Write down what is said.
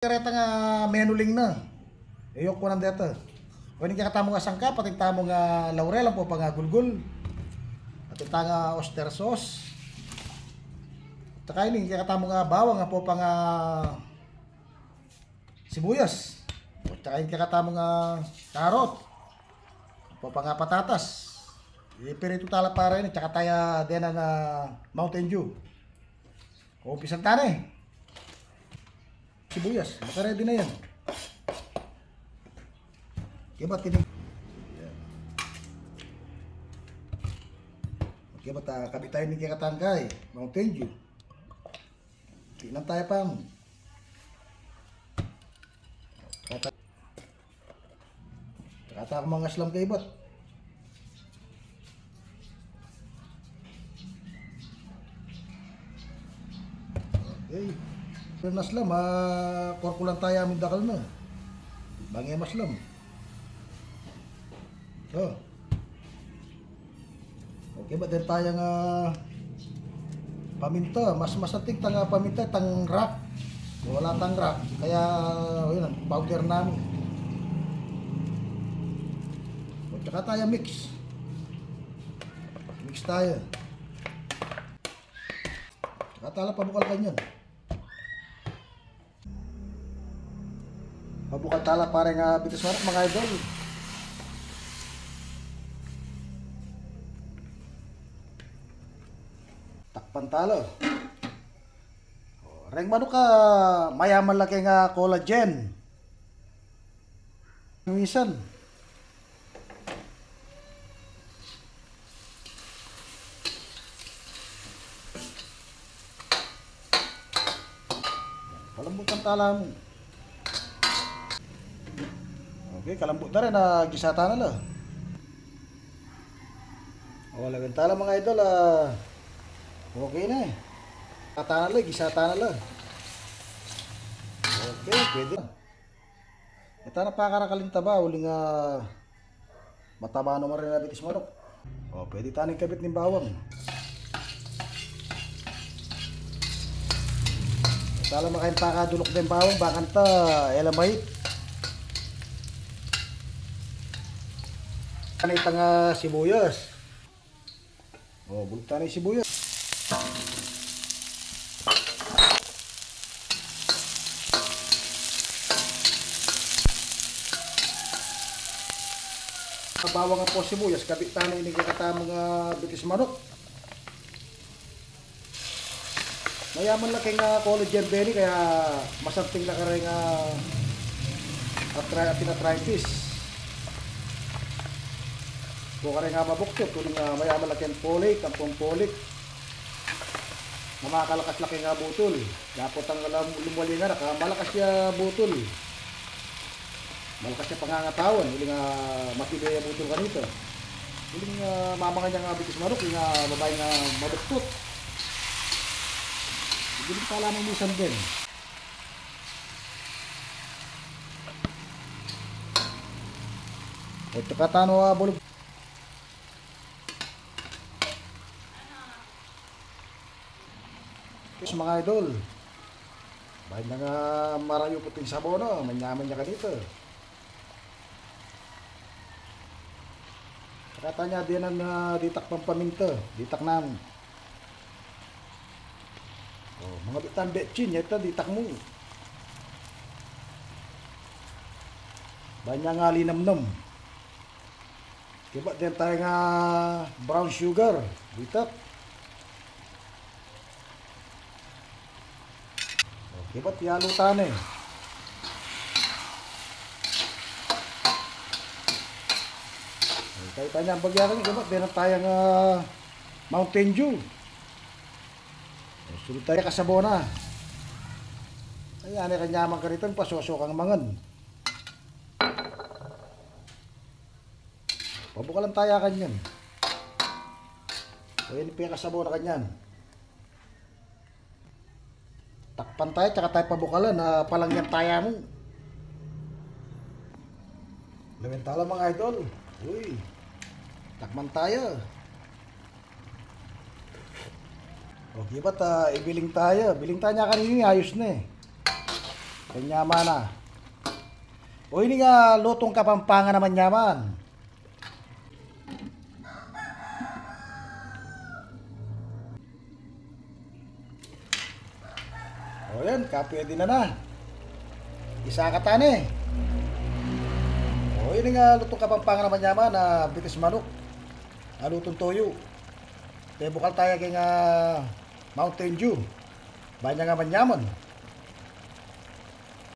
Kareta nga menuling na. Ayok ko nang dito. Kung hindi katamo nga sangka, pati tamo nga laurel ang po pa nga gulgul. At ita nga oyster sauce. Tsaka hindi katamo nga bawang nga po pa nga sibuyas. Tsaka hindi katamo nga karot. Po pa nga patatas. Pero ito tala para yun. Tsaka tayo din ang Mountain Dew. O pisang tane. Sibuyas, makaready na yan. Okay ba tinig? Okay ba kabit tayo ni Kakatangkay, Mountain Dew. Tingnan tayo pang. Kata ako mga slam kay bot. Okay. Pero naslam, korkulan tayo amin dakal na. Bangay maslam. So. Okay ba din tayo nga paminta. Mas masatik tang paminta, tang rock. Wala tang rock. Kaya, yun ang powder namin. O, tsaka tayo mix. Mix tayo. Tsaka tala pabukal kanyan. Mabukal tala pare nga bitis marak mga idol. Takpan talo. Reng manok ka mayaman laki nga collagen. Minsan. Palambutan tala mo. Okay, kalambot na rin na gisata na lang. Wala ganun tala mga idol. Okay na eh. Gisata na lang, gisata na lang. Okay, pwede. Ito na pakarakalinta ba? Uling mataba naman rin na bitis manok. O, pwede taning kabit ng bawang. Tala makain pakadulok din bawang. Bakan ta, elamahit. Ano itang sibuyas? O, bulta na yung sibuyas. Bawang nga po sibuyas, kabit tayo na inikikata mga bitis manok. Mayaman lang kay collagen belly, kaya masanting na ka rin arthritis. Kung ka rin nga mabuktot, kung mayaman laki ang folate, ang folic, na makakalakas laki nga butol. Dapat ang lumwali nga, nakamalakas siya butol. Malakas siya pangangatawan, hindi nga matibay ang butol kanito. Hindi nga mamanga niya nga bitis marok, hindi nga babae nga mabuktot. Hindi pala ng lisan din. O tsaka tano bulog. Sa mga idol, bahid na nga marayo puting sabono, manyaman niya ka dito. Kata niya din ang ditak pang paminta, ditak namin. Oh, mga bitan betchin, ito ditak mo. Banya nga linamnam. Kiba din tayo nga brown sugar, ditak. Diba tiyalutan eh. Kahit tayo ang bagyakan, diba din tayong Mountain Dew. Sunod tayo kasabona. Ayan, kanyaman ka rito, pasosok ang mangan. Pabukalan tayo kanyan. Ayan, ipin kasabona kanyan. Takpan tayo, tsaka tayo pabukalan na palangyan tayo mo. Lawin tala mga idol. Uy, takman tayo. Okay ba't ibiling tayo? Biling tayo niya kanina, ayos na eh. Kanyaman na. O ini nga lutong kapampangan naman yaman. O yan, kapwede na. Isa ka tani. O ini nga lutong kapampangan naman yaman na bitis manok. Lutong toyo. Kaya bukal tayo kay nga Mountain Dew. Banya nga man yaman.